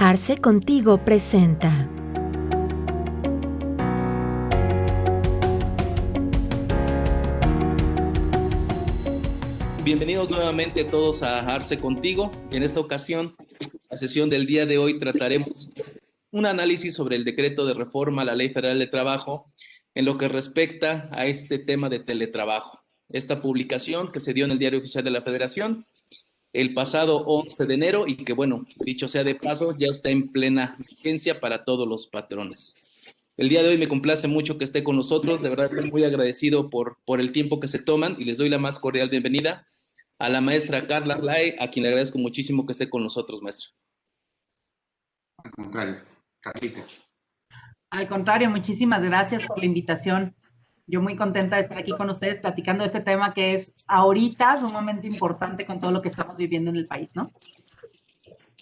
Arce Contigo presenta. Bienvenidos nuevamente todos a Arce Contigo. En esta ocasión, la sesión del día de hoy trataremos un análisis sobre el decreto de reforma a la Ley Federal de Trabajo en lo que respecta a este tema de teletrabajo. Esta publicación que se dio en el Diario Oficial de la Federación el pasado 11 de enero y que, bueno, dicho sea de paso, ya está en plena vigencia para todos los patrones. El día de hoy me complace mucho que esté con nosotros, de verdad estoy muy agradecido por el tiempo que se toman y les doy la más cordial bienvenida a la maestra Carla Arlae, a quien le agradezco muchísimo que esté con nosotros, maestra. Al contrario, Carlita. Al contrario, muchísimas gracias por la invitación. Yo muy contenta de estar aquí con ustedes platicando de este tema que es ahorita sumamente importante con todo lo que estamos viviendo en el país, ¿no?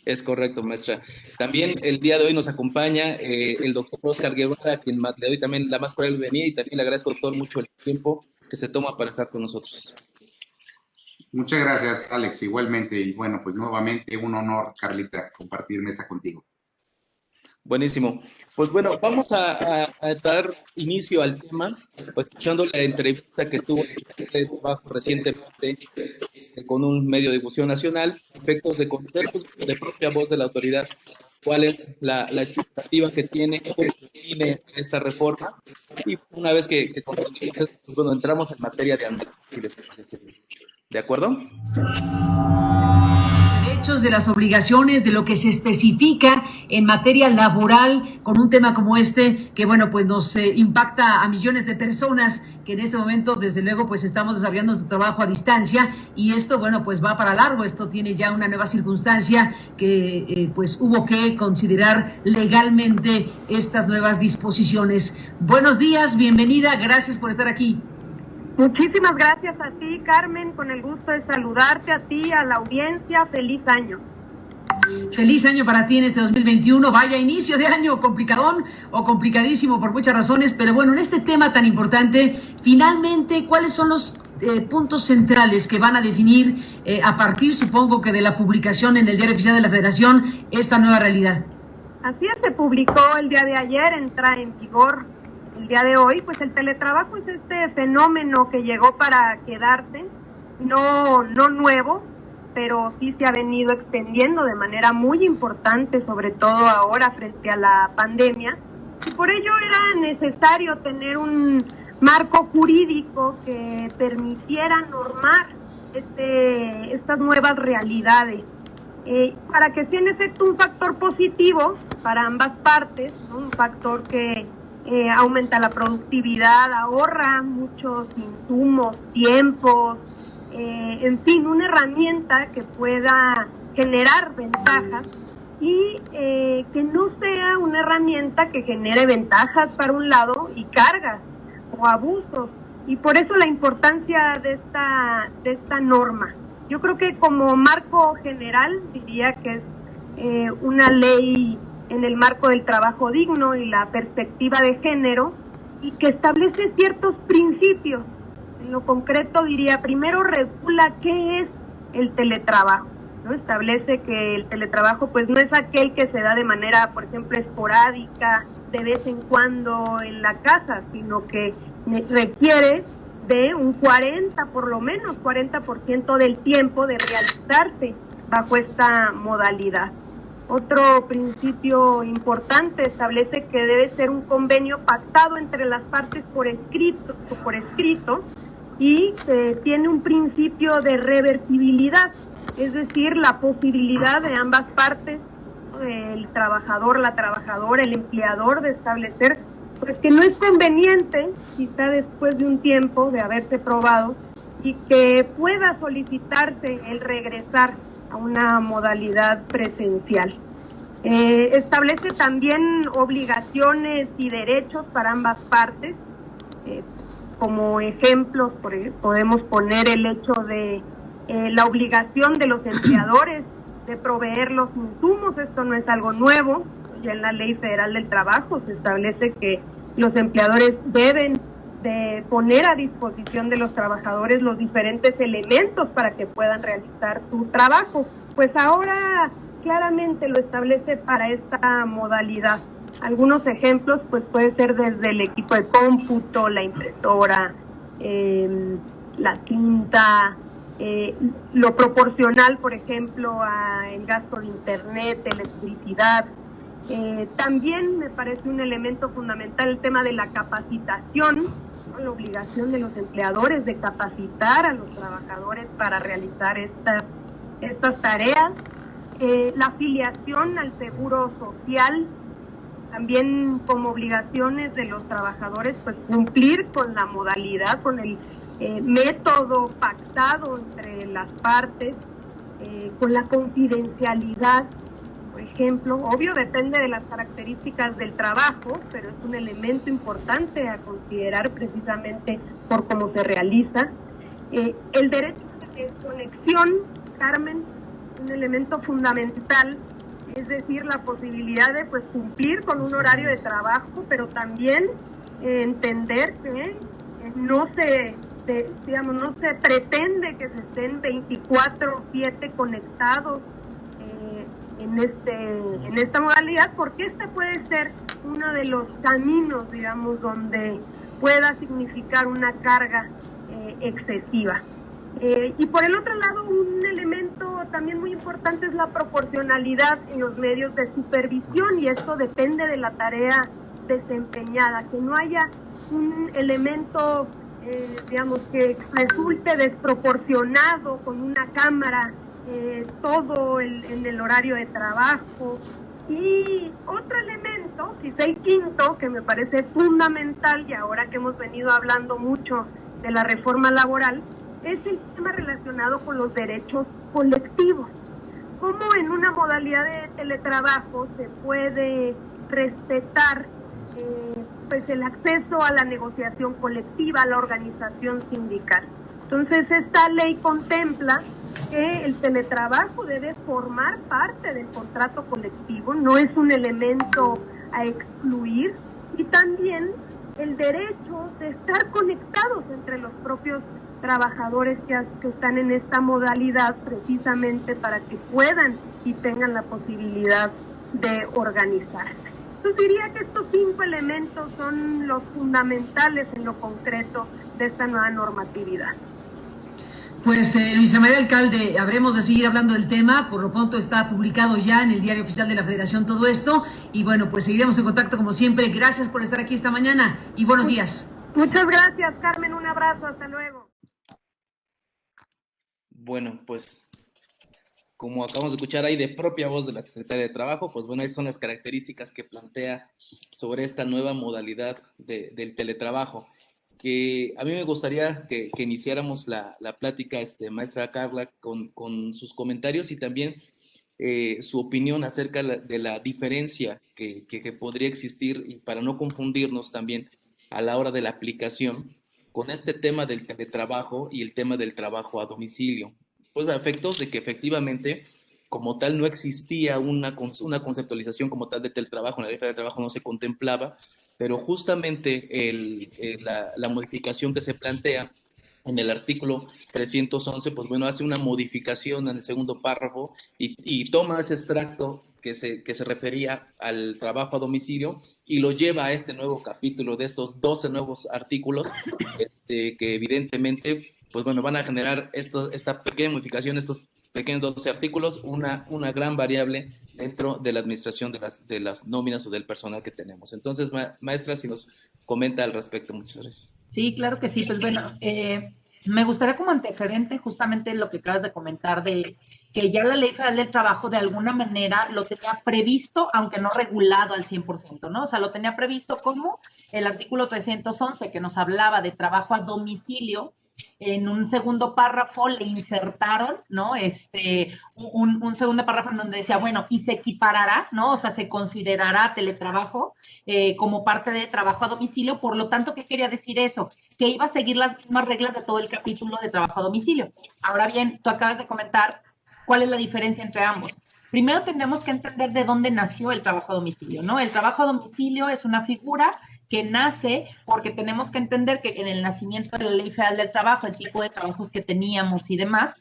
Es correcto, maestra. También el día de hoy nos acompaña el doctor Oscar Guevara, a quien le doy también la más cordial bienvenida y también le agradezco, doctor, mucho el tiempo que se toma para estar con nosotros. Muchas gracias, Alex, igualmente. Y bueno, pues nuevamente un honor, Carlita, compartir mesa contigo. Buenísimo. Pues bueno, vamos a dar inicio al tema, pues escuchando la entrevista que estuvo recientemente con un medio de difusión nacional, efectos de conocer pues, de propia voz de la autoridad cuál es la expectativa que tiene esta reforma. Y una vez que conocemos, pues bueno, entramos en materia de análisis. ¿De acuerdo? De las obligaciones, de lo que se especifica en materia laboral con un tema como este, que bueno, pues nos impacta a millones de personas que en este momento, desde luego, pues estamos desarrollando nuestro trabajo a distancia y esto, bueno, pues va para largo, esto tiene ya una nueva circunstancia que pues hubo que considerar legalmente estas nuevas disposiciones. Buenos días, bienvenida, gracias por estar aquí. Muchísimas gracias a ti, Carmen, con el gusto de saludarte, a ti, a la audiencia, feliz año. Feliz año para ti en este 2021, vaya inicio de año complicadón o complicadísimo por muchas razones, pero bueno, en este tema tan importante, finalmente, ¿cuáles son los puntos centrales que van a definir a partir, supongo que de la publicación en el Diario Oficial de la Federación, esta nueva realidad? Así es, se publicó el día de ayer, entra en vigor el día de hoy, pues el teletrabajo es este fenómeno que llegó para quedarse, no nuevo, pero sí se ha venido extendiendo de manera muy importante, sobre todo ahora frente a la pandemia, y por ello era necesario tener un marco jurídico que permitiera normar estas nuevas realidades, para que sea en efecto un factor positivo para ambas partes, ¿no? Un factor que aumenta la productividad, ahorra muchos insumos, tiempos, en fin, una herramienta que pueda generar ventajas y que no sea una herramienta que genere ventajas para un lado y cargas o abusos. Y por eso la importancia de esta norma. Yo creo que como marco general diría que es una ley en el marco del trabajo digno y la perspectiva de género, y que establece ciertos principios. En lo concreto diría, primero regula qué es el teletrabajo, ¿no? Establece que el teletrabajo pues no es aquel que se da de manera, por ejemplo, esporádica, de vez en cuando en la casa, sino que requiere de un 40% del tiempo de realizarse bajo esta modalidad. Otro principio importante establece que debe ser un convenio pactado entre las partes por escrito y tiene un principio de reversibilidad, es decir, la posibilidad de ambas partes, el trabajador, la trabajadora, el empleador, de establecer pues que no es conveniente, quizá después de un tiempo de haberse probado, y que pueda solicitarse el regresar a una modalidad presencial. Establece también obligaciones y derechos para ambas partes. Como ejemplos podemos poner el hecho de la obligación de los empleadores de proveer los insumos. Esto no es algo nuevo, ya en la Ley Federal del Trabajo se establece que los empleadores deben de poner a disposición de los trabajadores los diferentes elementos para que puedan realizar su trabajo. Pues ahora claramente lo establece para esta modalidad. Algunos ejemplos, pues puede ser desde el equipo de cómputo, la impresora, la tinta, lo proporcional, por ejemplo, al gasto de internet, electricidad. También me parece un elemento fundamental el tema de la capacitación, ¿no? La obligación de los empleadores de capacitar a los trabajadores para realizar estas tareas. La afiliación al seguro social, también como obligaciones de los trabajadores, pues cumplir con la modalidad, con el método pactado entre las partes, con la confidencialidad, por ejemplo. Obvio, depende de las características del trabajo, pero es un elemento importante a considerar precisamente por cómo se realiza. El derecho de conexión, Carmen, un elemento fundamental, es decir, la posibilidad de pues cumplir con un horario de trabajo, pero también entender que no se pretende que se estén 24/7 conectados en esta modalidad, porque este puede ser uno de los caminos, digamos, donde pueda significar una carga excesiva. Y por el otro lado, un elemento también muy importante es la proporcionalidad en los medios de supervisión, y esto depende de la tarea desempeñada, que no haya un elemento, digamos, que resulte desproporcionado con una cámara todo en el horario de trabajo. Y otro elemento, quizá el quinto, que me parece fundamental, y ahora que hemos venido hablando mucho de la reforma laboral, es el tema relacionado con los derechos colectivos. Cómo en una modalidad de teletrabajo se puede respetar pues el acceso a la negociación colectiva, a la organización sindical. Entonces, esta ley contempla que el teletrabajo debe formar parte del contrato colectivo, no es un elemento a excluir, y también el derecho de estar conectados entre los propios trabajadores que están en esta modalidad, precisamente para que puedan y tengan la posibilidad de organizarse. Entonces diría que estos 5 elementos son los fundamentales en lo concreto de esta nueva normatividad. Pues Luisa María Alcalde, habremos de seguir hablando del tema. Por lo pronto está publicado ya en el Diario Oficial de la Federación todo esto, y bueno, pues seguiremos en contacto como siempre. Gracias por estar aquí esta mañana y buenos días. Muchas gracias, Carmen, un abrazo, hasta luego. Bueno, pues como acabamos de escuchar ahí de propia voz de la Secretaria de Trabajo, pues bueno, ahí son las características que plantea sobre esta nueva modalidad del teletrabajo, que a mí me gustaría que iniciáramos la plática, maestra Carla, con sus comentarios y también su opinión acerca de la diferencia que podría existir, y para no confundirnos también a la hora de la aplicación con este tema del teletrabajo y el tema del trabajo a domicilio, pues a efectos de que efectivamente como tal no existía una conceptualización como tal de teletrabajo, en la ley federal de trabajo no se contemplaba, pero justamente la modificación que se plantea en el artículo 311, pues bueno, hace una modificación en el segundo párrafo y toma ese extracto que se refería al trabajo a domicilio y lo lleva a este nuevo capítulo de estos 12 nuevos artículos que evidentemente, pues bueno, van a generar esta pequeña modificación, estos pequeños 12 artículos, una gran variable dentro de la administración de las nóminas o del personal que tenemos. Entonces, maestra, si nos comenta al respecto, muchas gracias. Sí, claro que sí. Pues bueno, me gustaría como antecedente justamente lo que acabas de comentar de que ya la Ley Federal del Trabajo de alguna manera lo tenía previsto, aunque no regulado al 100%, ¿no? O sea, lo tenía previsto como el artículo 311 que nos hablaba de trabajo a domicilio. En un segundo párrafo le insertaron, ¿no? Un segundo párrafo en donde decía, bueno, y se equiparará, ¿no? O sea, se considerará teletrabajo como parte de trabajo a domicilio. Por lo tanto, ¿qué quería decir eso? Que iba a seguir las mismas reglas de todo el capítulo de trabajo a domicilio. Ahora bien, tú acabas de comentar cuál es la diferencia entre ambos. Primero tenemos que entender de dónde nació el trabajo a domicilio, ¿no? El trabajo a domicilio es una figura que nace porque tenemos que entender que en el nacimiento de la Ley Federal del Trabajo, el tipo de trabajos que teníamos y demás,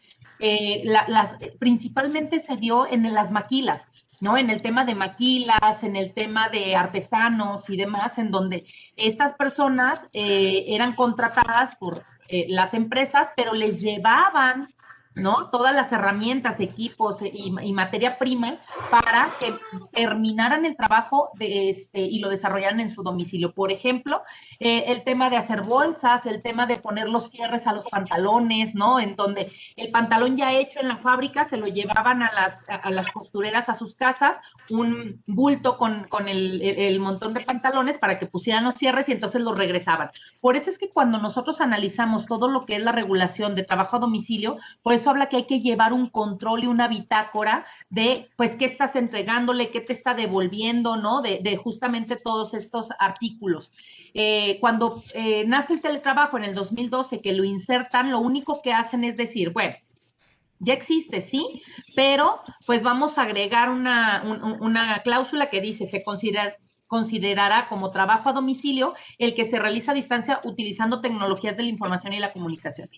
principalmente se dio en las maquilas, ¿no? En el tema de maquilas, en el tema de artesanos y demás, en donde estas personas eran contratadas por las empresas, pero les llevaban, ¿no? Todas las herramientas, equipos y materia prima para que terminaran el trabajo y lo desarrollaran en su domicilio. Por ejemplo, el tema de hacer bolsas, el tema de poner los cierres a los pantalones, ¿no? En donde el pantalón ya hecho en la fábrica se lo llevaban a las costureras a sus casas, un bulto con el montón de pantalones para que pusieran los cierres y entonces los regresaban. Por eso es que cuando nosotros analizamos todo lo que es la regulación de trabajo a domicilio, por eso habla que hay que llevar un control y una bitácora de, pues, qué estás entregándole, qué te está devolviendo, ¿no? De justamente todos estos artículos. Cuando nace el teletrabajo en el 2012, que lo insertan, lo único que hacen es decir, bueno, ya existe, sí, pero pues vamos a agregar una cláusula que dice, se considerará como trabajo a domicilio el que se realiza a distancia utilizando tecnologías de la información y la comunicación.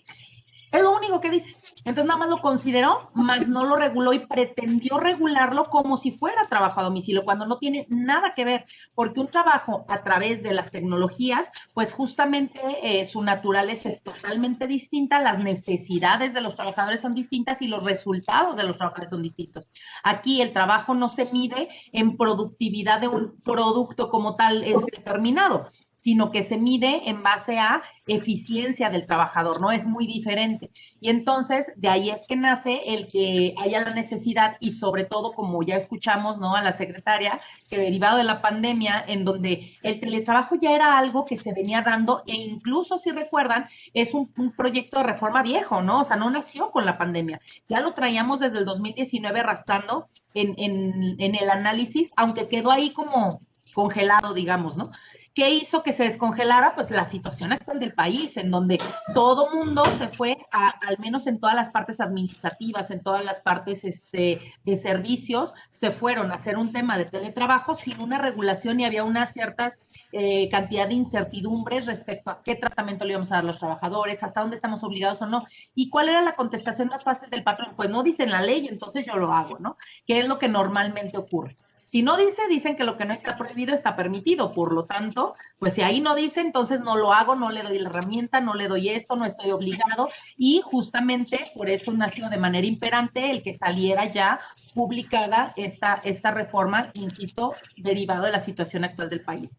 Es lo único que dice. Entonces nada más lo consideró, más no lo reguló y pretendió regularlo como si fuera trabajo a domicilio, cuando no tiene nada que ver, porque un trabajo a través de las tecnologías, pues justamente su naturaleza es totalmente distinta, las necesidades de los trabajadores son distintas y los resultados de los trabajadores son distintos. Aquí el trabajo no se mide en productividad de un producto como tal determinado, sino que se mide en base a eficiencia del trabajador, ¿no? Es muy diferente. Y entonces, de ahí es que nace el que haya la necesidad y sobre todo, como ya escuchamos, ¿no? A la secretaria, que derivado de la pandemia, en donde el teletrabajo ya era algo que se venía dando e incluso, si recuerdan, es un proyecto de reforma viejo, ¿no? O sea, no nació con la pandemia. Ya lo traíamos desde el 2019 arrastrando en el análisis, aunque quedó ahí como congelado, digamos, ¿no? ¿Qué hizo que se descongelara? Pues la situación actual del país, en donde todo mundo se fue, al menos en todas las partes administrativas, en todas las partes de servicios, se fueron a hacer un tema de teletrabajo sin una regulación y había una cierta cantidad de incertidumbres respecto a qué tratamiento le íbamos a dar a los trabajadores, hasta dónde estamos obligados o no. ¿Y cuál era la contestación más fácil del patrón? Pues no dice en la ley, entonces yo lo hago, ¿no? Que es lo que normalmente ocurre. Si no dice, dicen que lo que no está prohibido está permitido. Por lo tanto, pues si ahí no dice, entonces no lo hago, no le doy la herramienta, no le doy esto, no estoy obligado. Y justamente por eso nació de manera imperante el que saliera ya publicada esta reforma, insisto, derivado de la situación actual del país.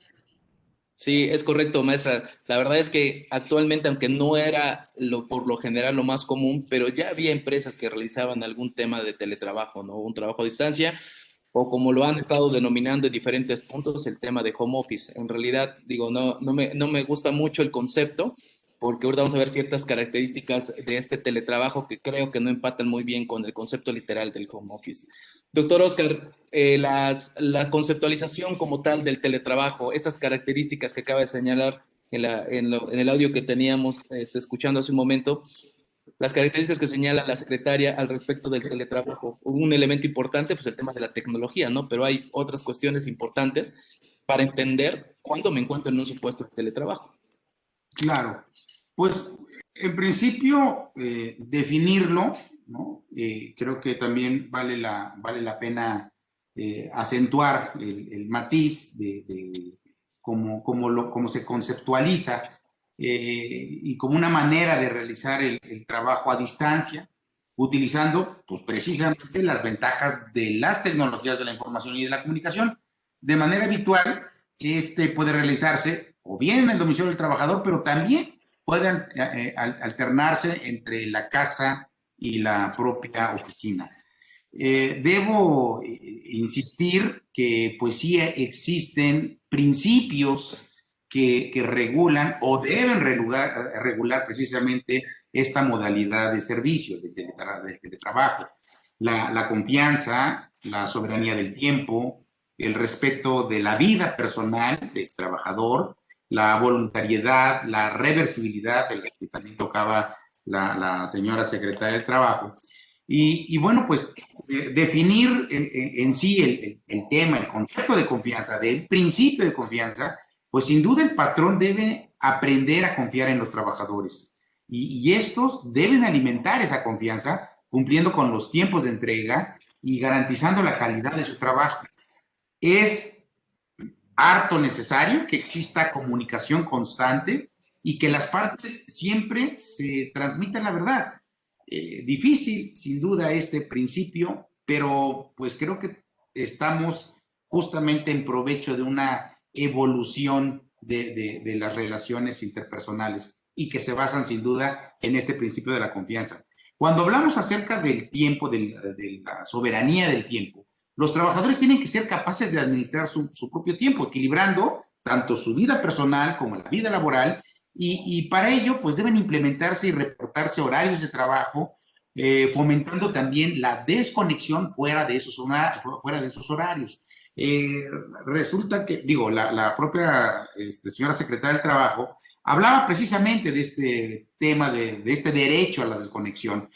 Sí, es correcto, maestra. La verdad es que actualmente, aunque no era por lo general lo más común, pero ya había empresas que realizaban algún tema de teletrabajo, ¿no? Un trabajo a distancia, o como lo han estado denominando en diferentes puntos, el tema de home office. En realidad, digo, no me gusta mucho el concepto, porque ahorita vamos a ver ciertas características de este teletrabajo que creo que no empatan muy bien con el concepto literal del home office. Doctor Oscar, la conceptualización como tal del teletrabajo, estas características que acaba de señalar en el audio que teníamos escuchando hace un momento, las características que señala la secretaria al respecto del teletrabajo. Un elemento importante, pues el tema de la tecnología, ¿no? Pero hay otras cuestiones importantes para entender cuándo me encuentro en un supuesto de teletrabajo. Claro, pues en principio definirlo, ¿no? Creo que también vale la pena acentuar el matiz de cómo se conceptualiza y como una manera de realizar el trabajo a distancia, utilizando pues precisamente las ventajas de las tecnologías de la información y de la comunicación. De manera habitual, puede realizarse o bien en el domicilio del trabajador, pero también pueden alternarse entre la casa y la propia oficina. Debo insistir que pues sí existen principios que regulan o deben regular precisamente esta modalidad de servicio, del teletrabajo. La confianza, la soberanía del tiempo, el respeto de la vida personal del trabajador, la voluntariedad, la reversibilidad, de la que también tocaba la señora secretaria del Trabajo. Y bueno, pues definir en sí el tema, el concepto de confianza, del principio de confianza, pues sin duda el patrón debe aprender a confiar en los trabajadores y estos deben alimentar esa confianza cumpliendo con los tiempos de entrega y garantizando la calidad de su trabajo. Es harto necesario que exista comunicación constante y que las partes siempre se transmitan la verdad. Difícil, sin duda, este principio, pero pues creo que estamos justamente en provecho de una evolución de las relaciones interpersonales y que se basan sin duda en este principio de la confianza. Cuando hablamos acerca del tiempo, de la soberanía del tiempo, los trabajadores tienen que ser capaces de administrar su propio tiempo, equilibrando tanto su vida personal como la vida laboral, y para ello pues deben implementarse y reportarse horarios de trabajo, fomentando también la desconexión fuera de esos horarios. Resulta que, digo, la propia señora secretaria del Trabajo hablaba precisamente de este tema, de este derecho a la desconexión.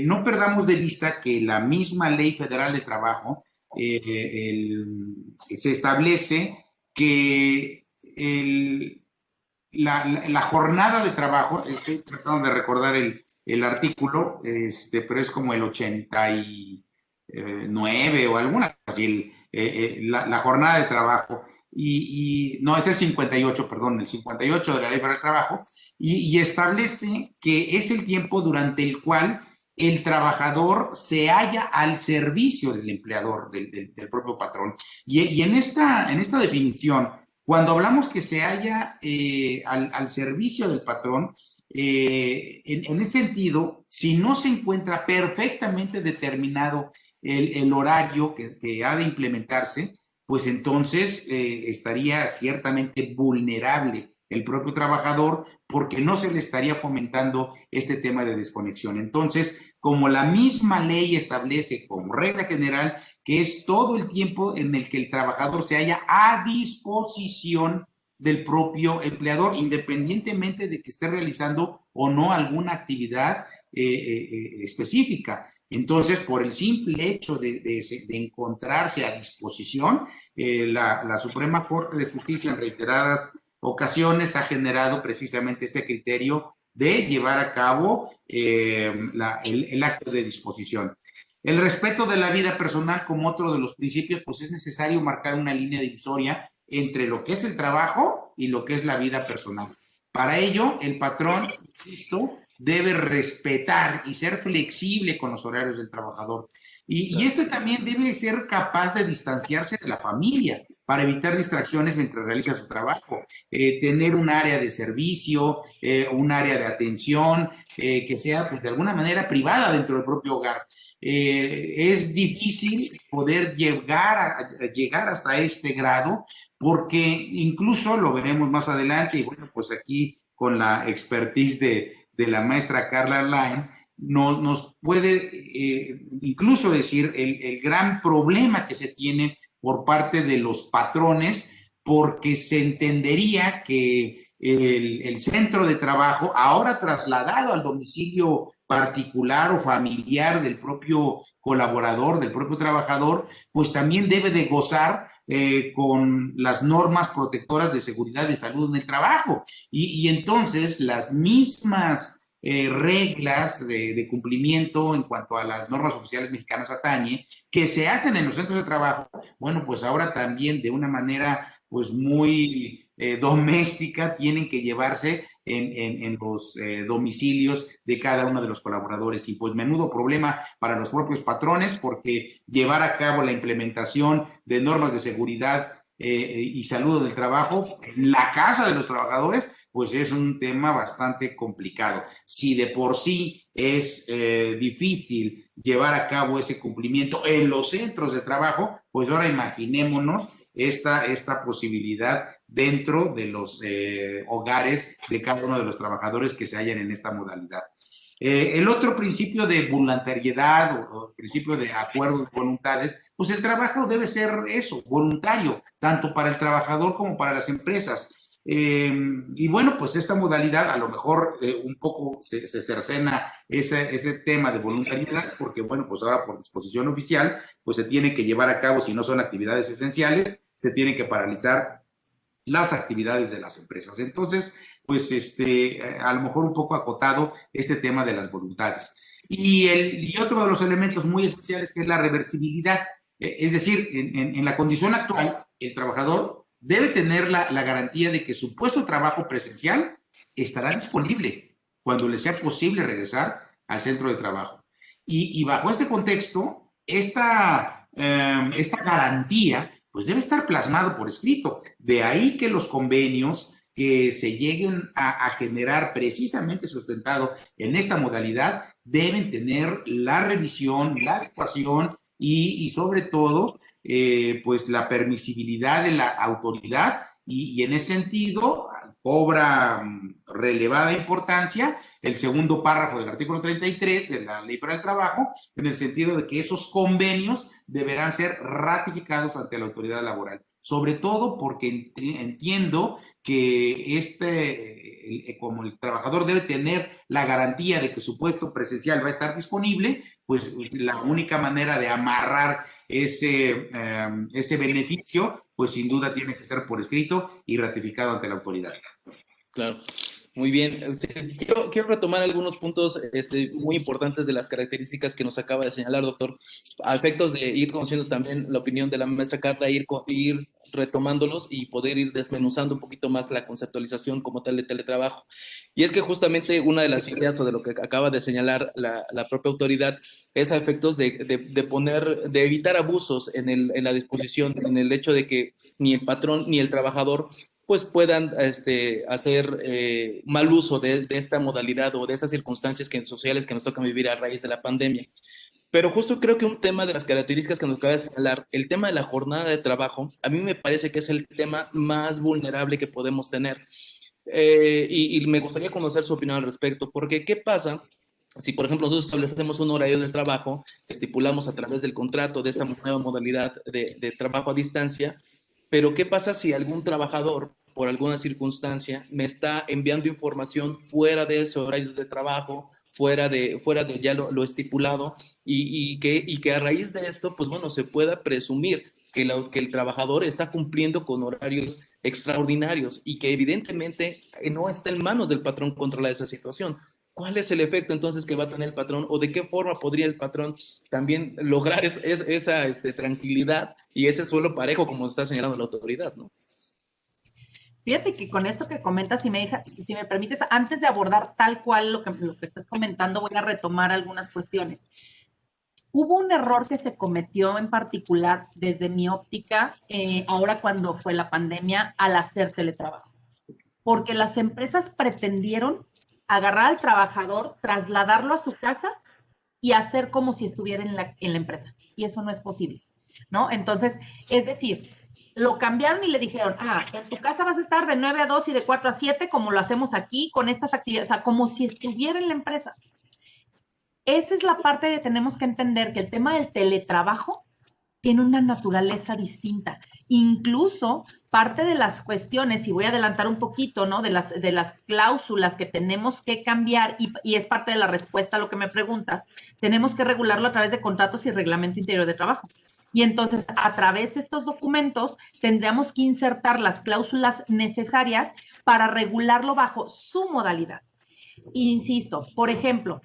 No perdamos de vista que la misma Ley Federal de Trabajo se establece que la jornada de trabajo, estoy tratando de recordar el artículo, pero es como el 89 o alguna así, la jornada de trabajo, no, es el 58, perdón, el 58 de la Ley Federal del Trabajo, y establece que es el tiempo durante el cual el trabajador se halla al servicio del empleador, del propio patrón. Y en esta definición, cuando hablamos que se halla al servicio del patrón, en ese sentido, si no se encuentra perfectamente determinado el horario que ha de implementarse, pues entonces estaría ciertamente vulnerable el propio trabajador porque no se le estaría fomentando este tema de desconexión. Entonces, como la misma ley establece como regla general que es todo el tiempo en el que el trabajador se halla a disposición del propio empleador, independientemente de que esté realizando o no alguna actividad específica. Entonces, por el simple hecho de encontrarse a disposición, la Suprema Corte de Justicia en reiteradas ocasiones ha generado precisamente este criterio de llevar a cabo el acto de disposición. El respeto de la vida personal como otro de los principios, pues es necesario marcar una línea divisoria entre lo que es el trabajo y lo que es la vida personal. Para ello, el patrón, insisto, debe respetar y ser flexible con los horarios del trabajador. Y este también debe ser capaz de distanciarse de la familia para evitar distracciones mientras realiza su trabajo. Tener un área de servicio, un área de atención, que sea pues, de alguna manera privada dentro del propio hogar. Es difícil poder llegar hasta este grado porque incluso lo veremos más adelante y bueno, pues aquí con la expertise de la maestra Carla Line, nos puede incluso decir el gran problema que se tiene por parte de los patrones, porque se entendería que el centro de trabajo, ahora trasladado al domicilio particular o familiar del propio colaborador, del propio trabajador, pues también debe de gozar con las normas protectoras de seguridad y salud en el trabajo. Y entonces las mismas reglas de cumplimiento en cuanto a las normas oficiales mexicanas atañe, que se hacen en los centros de trabajo, bueno, pues ahora también de una manera pues muy doméstica tienen que llevarse en los domicilios de cada uno de los colaboradores y pues menudo problema para los propios patrones porque llevar a cabo la implementación de normas de seguridad y salud del trabajo en la casa de los trabajadores pues es un tema bastante complicado. Si de por sí es difícil llevar a cabo ese cumplimiento en los centros de trabajo, pues ahora imaginémonos esta posibilidad dentro de los hogares de cada uno de los trabajadores que se hallan en esta modalidad. El otro principio de voluntariedad o el principio de acuerdos de voluntades, pues el trabajo debe ser eso, voluntario, tanto para el trabajador como para las empresas. Y bueno, pues esta modalidad a lo mejor un poco se cercena ese tema de voluntariedad porque bueno, pues ahora por disposición oficial pues se tiene que llevar a cabo, si no son actividades esenciales, se tienen que paralizar las actividades de las empresas. Entonces, pues a lo mejor un poco acotado este tema de las voluntades. Y otro de los elementos muy especiales que es la reversibilidad. Es decir, en la condición actual, el trabajador debe tener la garantía de que su puesto de trabajo presencial estará disponible cuando le sea posible regresar al centro de trabajo. Y bajo este contexto, esta garantía pues debe estar plasmado por escrito. De ahí que los convenios que se lleguen a generar precisamente sustentado en esta modalidad deben tener la revisión, la adecuación y sobre todo pues la permisibilidad de la autoridad y en ese sentido cobra relevada importancia el segundo párrafo del artículo 33 de la Ley Federal del Trabajo, en el sentido de que esos convenios deberán ser ratificados ante la autoridad laboral. Sobre todo porque entiendo que como el trabajador debe tener la garantía de que su puesto presencial va a estar disponible, pues la única manera de amarrar ese beneficio, pues sin duda tiene que ser por escrito y ratificado ante la autoridad. Claro. Muy bien. Quiero retomar algunos puntos muy importantes de las características que nos acaba de señalar, doctor, a efectos de ir conociendo también la opinión de la maestra Carla, ir retomándolos y poder ir desmenuzando un poquito más la conceptualización como tal de teletrabajo. Y es que justamente una de las ideas o de lo que acaba de señalar la propia autoridad es a efectos de evitar abusos en la disposición, en el hecho de que ni el patrón ni el trabajador pues puedan hacer mal uso de esta modalidad o de esas circunstancias sociales que nos tocan vivir a raíz de la pandemia. Pero justo creo que un tema de las características que nos acaba de señalar, el tema de la jornada de trabajo, a mí me parece que es el tema más vulnerable que podemos tener. Y me gustaría conocer su opinión al respecto, porque ¿qué pasa si, por ejemplo, nosotros establecemos un horario de trabajo, estipulamos a través del contrato de esta nueva modalidad de trabajo a distancia? Pero ¿qué pasa si algún trabajador, por alguna circunstancia, me está enviando información fuera de ese horario de trabajo, fuera de ya lo estipulado, y que a raíz de esto, pues bueno, se pueda presumir que el trabajador está cumpliendo con horarios extraordinarios y que evidentemente no está en manos del patrón controlar esa situación? ¿Cuál es el efecto entonces que va a tener el patrón o de qué forma podría el patrón también lograr esa tranquilidad y ese suelo parejo como está señalando la autoridad, ¿no? Fíjate que con esto que comentas, si me permites, antes de abordar tal cual lo que estás comentando, voy a retomar algunas cuestiones. Hubo un error que se cometió en particular desde mi óptica, ahora cuando fue la pandemia, al hacer teletrabajo, porque las empresas pretendieron agarrar al trabajador, trasladarlo a su casa y hacer como si estuviera en la empresa. Y eso no es posible, ¿no? Entonces, es decir, lo cambiaron y le dijeron, en tu casa vas a estar de 9 a 2 y de 4 a 7, como lo hacemos aquí, con estas actividades, o sea, como si estuviera en la empresa. Esa es la parte de tenemos que entender que el tema del teletrabajo tiene una naturaleza distinta. Incluso parte de las cuestiones, y voy a adelantar un poquito, ¿no? De las cláusulas que tenemos que cambiar, y es parte de la respuesta a lo que me preguntas, tenemos que regularlo a través de contratos y reglamento interior de trabajo. Y entonces, a través de estos documentos, tendríamos que insertar las cláusulas necesarias para regularlo bajo su modalidad. Insisto, por ejemplo,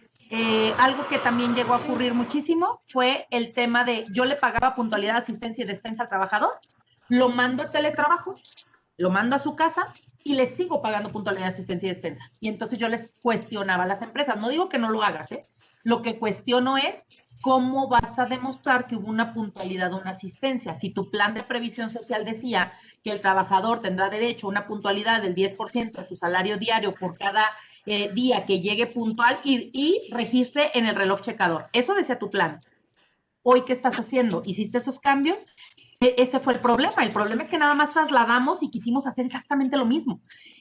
algo que también llegó a ocurrir muchísimo fue el tema de yo le pagaba puntualidad, asistencia y despensa al trabajador, lo mando a teletrabajo, lo mando a su casa y le sigo pagando puntualidad, asistencia y despensa. Y entonces yo les cuestionaba a las empresas, no digo que no lo hagas, lo que cuestiono es cómo vas a demostrar que hubo una puntualidad o una asistencia. Si tu plan de previsión social decía que el trabajador tendrá derecho a una puntualidad del 10% de su salario diario por cada día que llegue puntual y registre en el reloj checador. Eso decía tu plan. Hoy, ¿qué estás haciendo? ¿Hiciste esos cambios? Ese fue el problema. El problema es que nada más trasladamos y quisimos hacer exactamente lo mismo.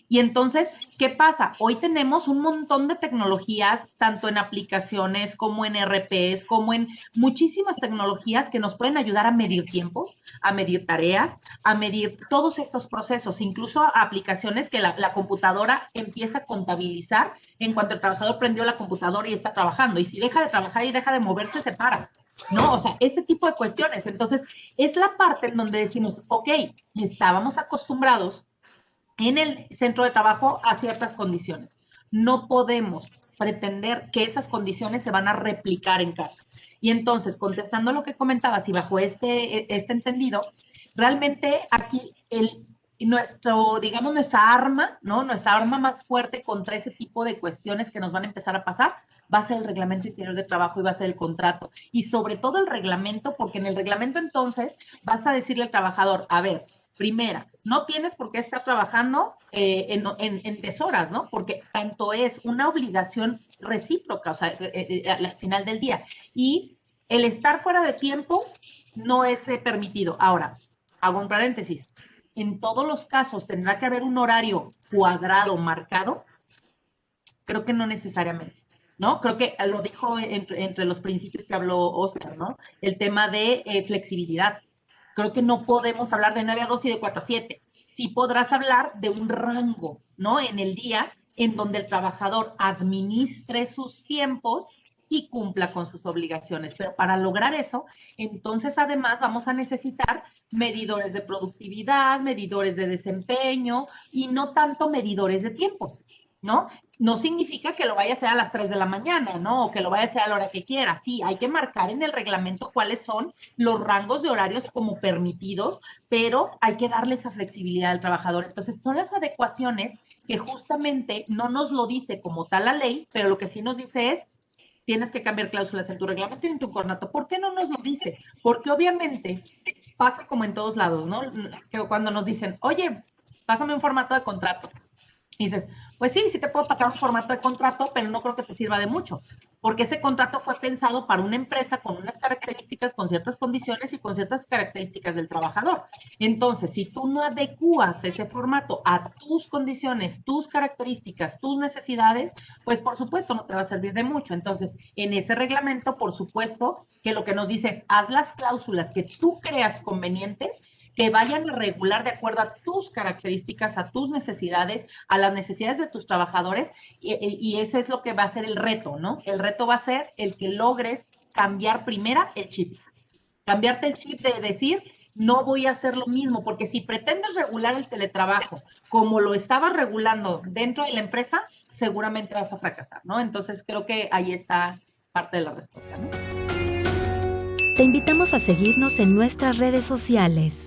Y entonces, ¿qué pasa? Hoy tenemos un montón de tecnologías, tanto en aplicaciones como en RPs, como en muchísimas tecnologías que nos pueden ayudar a medir tiempos, a medir tareas, a medir todos estos procesos, incluso aplicaciones que la computadora empieza a contabilizar en cuanto el trabajador prendió la computadora y está trabajando. Y si deja de trabajar y deja de moverse, se para. ¿No? O sea, ese tipo de cuestiones. Entonces, es la parte en donde decimos, ok, estábamos acostumbrados en el centro de trabajo a ciertas condiciones. No podemos pretender que esas condiciones se van a replicar en casa. Y entonces, contestando lo que comentabas y bajo este entendido, realmente aquí nuestra arma, ¿no? Nuestra arma más fuerte contra ese tipo de cuestiones que nos van a empezar a pasar va a ser el reglamento interior de trabajo y va a ser el contrato. Y sobre todo el reglamento, porque en el reglamento entonces vas a decirle al trabajador, a ver, primera, no tienes por qué estar trabajando en deshoras, ¿no? Porque tanto es una obligación recíproca, o sea, al final del día. Y el estar fuera de tiempo no es permitido. Ahora, hago un paréntesis. En todos los casos tendrá que haber un horario cuadrado marcado. Creo que no necesariamente, ¿no? Creo que lo dijo entre los principios que habló Oscar, ¿no? El tema de flexibilidad. Creo que no podemos hablar de 9 a 2 y de 4 a 7. Sí podrás hablar de un rango, ¿no? En el día en donde el trabajador administre sus tiempos y cumpla con sus obligaciones. Pero para lograr eso, entonces además vamos a necesitar medidores de productividad, medidores de desempeño y no tanto medidores de tiempos, ¿no? No significa que lo vaya a hacer a las 3 de la mañana, ¿no? O que lo vaya a hacer a la hora que quiera. Sí, hay que marcar en el reglamento cuáles son los rangos de horarios como permitidos, pero hay que darle esa flexibilidad al trabajador. Entonces, son las adecuaciones que justamente no nos lo dice como tal la ley, pero lo que sí nos dice es, tienes que cambiar cláusulas en tu reglamento y en tu contrato. ¿Por qué no nos lo dice? Porque obviamente pasa como en todos lados, ¿no? Que cuando nos dicen, oye, pásame un formato de contrato. Y dices, pues sí, sí te puedo pasar un formato de contrato, pero no creo que te sirva de mucho, porque ese contrato fue pensado para una empresa con unas características, con ciertas condiciones y con ciertas características del trabajador. Entonces, si tú no adecuas ese formato a tus condiciones, tus características, tus necesidades, pues por supuesto no te va a servir de mucho. Entonces, en ese reglamento, por supuesto, que lo que nos dice es, haz las cláusulas que tú creas convenientes, que vayan a regular de acuerdo a tus características, a tus necesidades, a las necesidades de tus trabajadores, y eso es lo que va a ser el reto, ¿no? El reto va a ser el que logres cambiar primera el chip. Cambiarte el chip de decir, no voy a hacer lo mismo, porque si pretendes regular el teletrabajo como lo estabas regulando dentro de la empresa, seguramente vas a fracasar, ¿no? Entonces creo que ahí está parte de la respuesta, ¿no? Te invitamos a seguirnos en nuestras redes sociales.